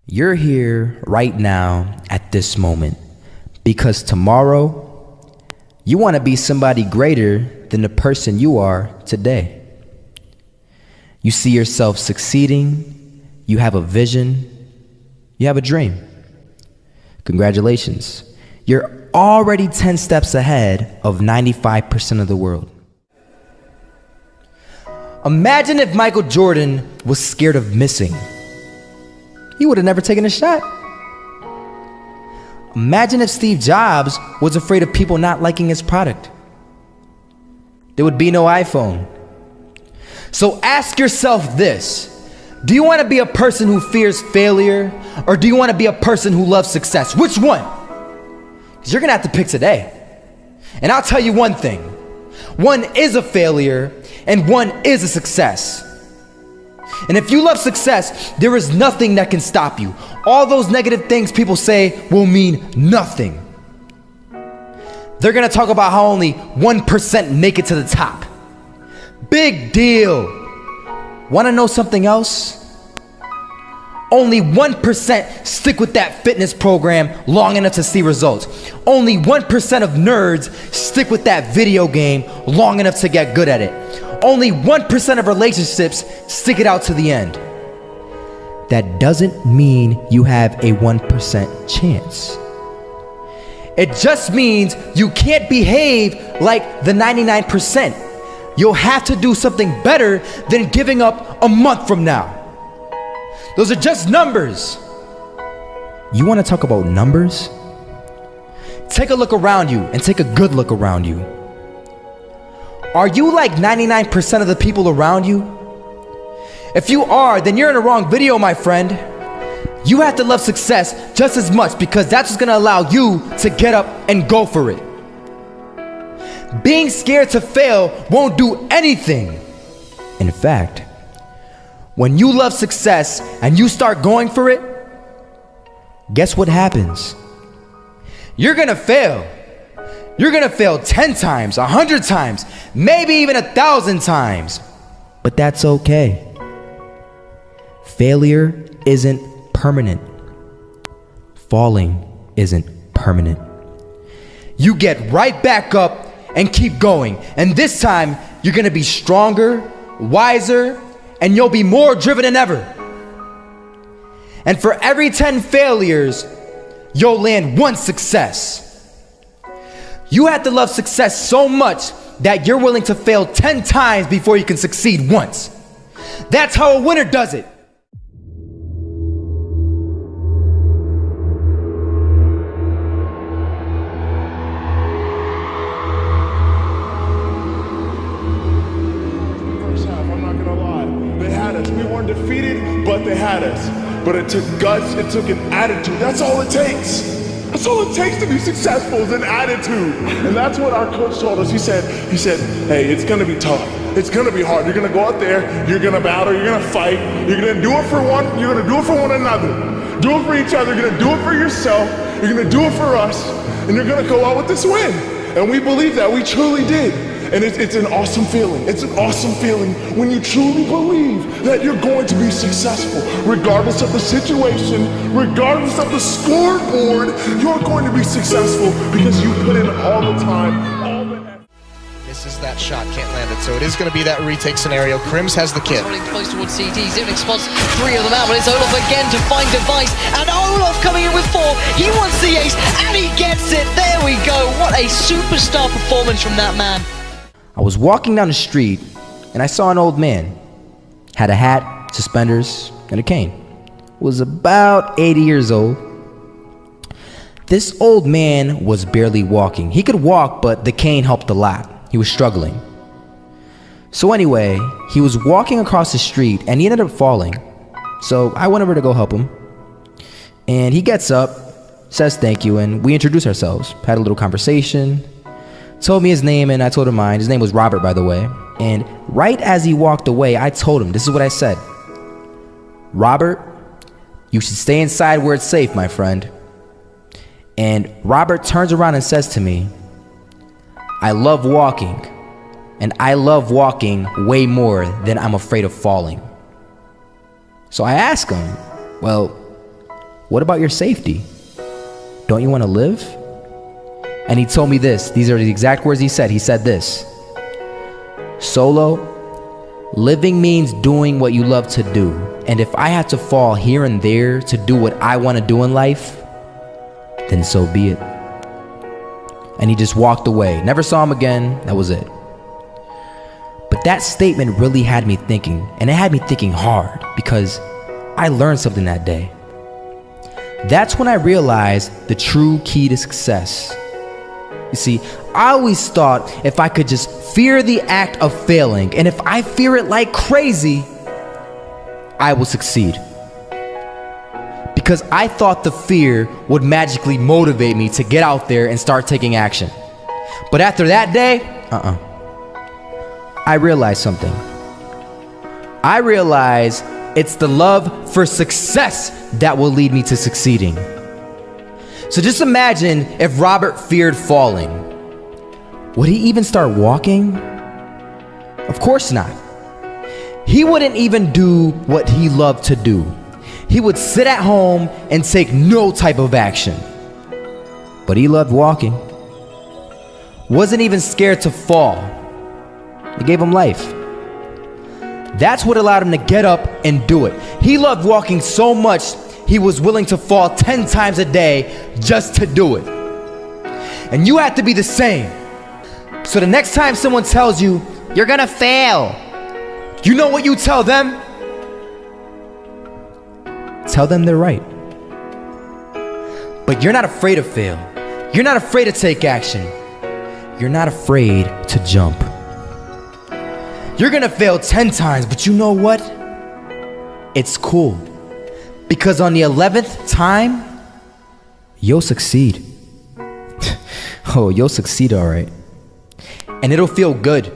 You're here right now at this moment because tomorrow you want to be somebody greater than the person you are today. You see yourself succeeding, you have a vision, you have a dream. Congratulations. You're already 10 steps ahead of 95% of the world. Imagine if Michael Jordan was scared of missing. He would have never taken a shot. Imagine if Steve Jobs was afraid of people not liking his product. There would be no iPhone. So ask yourself this: do you want to be a person who fears failure, or do you want to be a person who loves success? Which one? Because you're gonna have to pick today. And I'll tell you one thing: one is a failure and one is a success. And if you love success, there is nothing that can stop you. All those negative things people say will mean nothing. They're gonna talk about how only 1% make it to the top. Big deal. Wanna know something else? Only 1% stick with that fitness program long enough to see results. Only 1% of nerds stick with that video game long enough to get good at it. Only 1% of relationships stick it out to the end. That doesn't mean you have a 1% chance. It just means you can't behave like the 99%. You'll have to do something better than giving up a month from now. Those are just numbers. You want to talk about numbers? Take a look around you and take a good look around you. Are you like 99% of the people around you? If you are, then you're in the wrong video, my friend. You have to love success just as much because that's what's gonna allow you to get up and go for it. Being scared to fail won't do anything. In fact, when you love success and you start going for it, guess what happens? You're gonna fail. You're gonna fail 10 times, 100 times, maybe even 1,000 times. But that's okay. Failure isn't permanent. Falling isn't permanent. You get right back up and keep going. And this time, you're gonna be stronger, wiser, and you'll be more driven than ever. And for every 10 failures, you'll land one success. You have to love success so much that you're willing to fail 10 times before you can succeed once. That's how a winner does it. First half, I'm not gonna lie. They had us. We weren't defeated, but they had us. But it took guts, it took an attitude. That's all it takes. That's all it takes to be successful is an attitude. And that's what our coach told us. He said, hey, it's gonna be tough. It's gonna be hard. You're gonna go out there, you're gonna battle, you're gonna fight, you're gonna do it for one, you're gonna do it for one another. Do it for each other, you're gonna do it for yourself, you're gonna do it for us, and you're gonna go out with this win. And we believe that, we truly did. And it's an awesome feeling. It's an awesome feeling when you truly believe that you're going to be successful. Regardless of the situation, regardless of the scoreboard, you're going to be successful because you put in all the time, all the effort. Misses that shot, can't land it. So it is going to be that retake scenario. Krims has the kid. Running close towards CT. Zivnik spots 3 of them out, but it's Olaf again to find device. And Olaf coming in with 4. He wants the ace, and he gets it. There we go. What a superstar performance from that man. I was walking down the street and I saw an old man. Had a hat, suspenders, and a cane. Was about 80 years old. This old man was barely walking. He could walk, but the cane helped a lot. He was struggling. So anyway, he was walking across the street and he ended up falling. So I went over to go help him. And he gets up, says thank you, and we introduced ourselves. Had a little conversation. Told me his name and I told him mine. His name was Robert, by the way. And right as he walked away, I told him, this is what I said: Robert, you should stay inside where it's safe, my friend. And Robert turns around and says to me, I love walking, and I love walking way more than I'm afraid of falling. So I asked him, well, What about your safety? Don't you want to live? And he told me this. These are the exact words he said. He said this: Solo, living means doing what you love to do. And if I had to fall here and there to do what I want to do in life, then so be it. And he just walked away. Never saw him again. That was it. But that statement really had me thinking, and it had me thinking hard, because I learned something that day. That's when I realized the true key to success. You see, I always thought if I could just fear the act of failing, and if I fear it like crazy, I will succeed. Because I thought the fear would magically motivate me to get out there and start taking action. But after that day, I realized something. I realized it's the love for success that will lead me to succeeding. So just imagine if Robert feared falling. Would he even start walking? Of course not. He wouldn't even do what he loved to do. He would sit at home and take no type of action. But he loved walking. Wasn't even scared to fall. It gave him life. That's what allowed him to get up and do it. He loved walking so much, he was willing to fall 10 times a day just to do it. And you have to be the same. So the next time someone tells you, you're gonna fail, you know what you tell them? Tell them they're right. But you're not afraid to fail. You're not afraid to take action. You're not afraid to jump. You're gonna fail 10 times, but you know what? It's cool. Because on the 11th time, you'll succeed. Oh, you'll succeed, all right. And it'll feel good.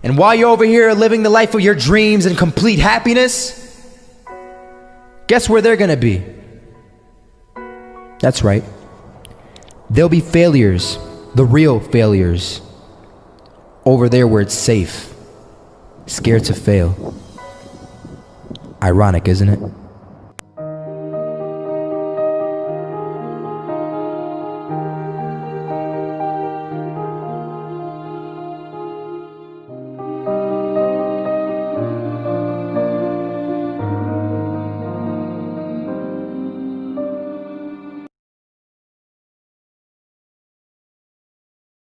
And while you're over here living the life of your dreams and complete happiness, guess where they're gonna be? That's right. They'll be failures, the real failures. Over there where it's safe, scared to fail. Ironic, isn't it?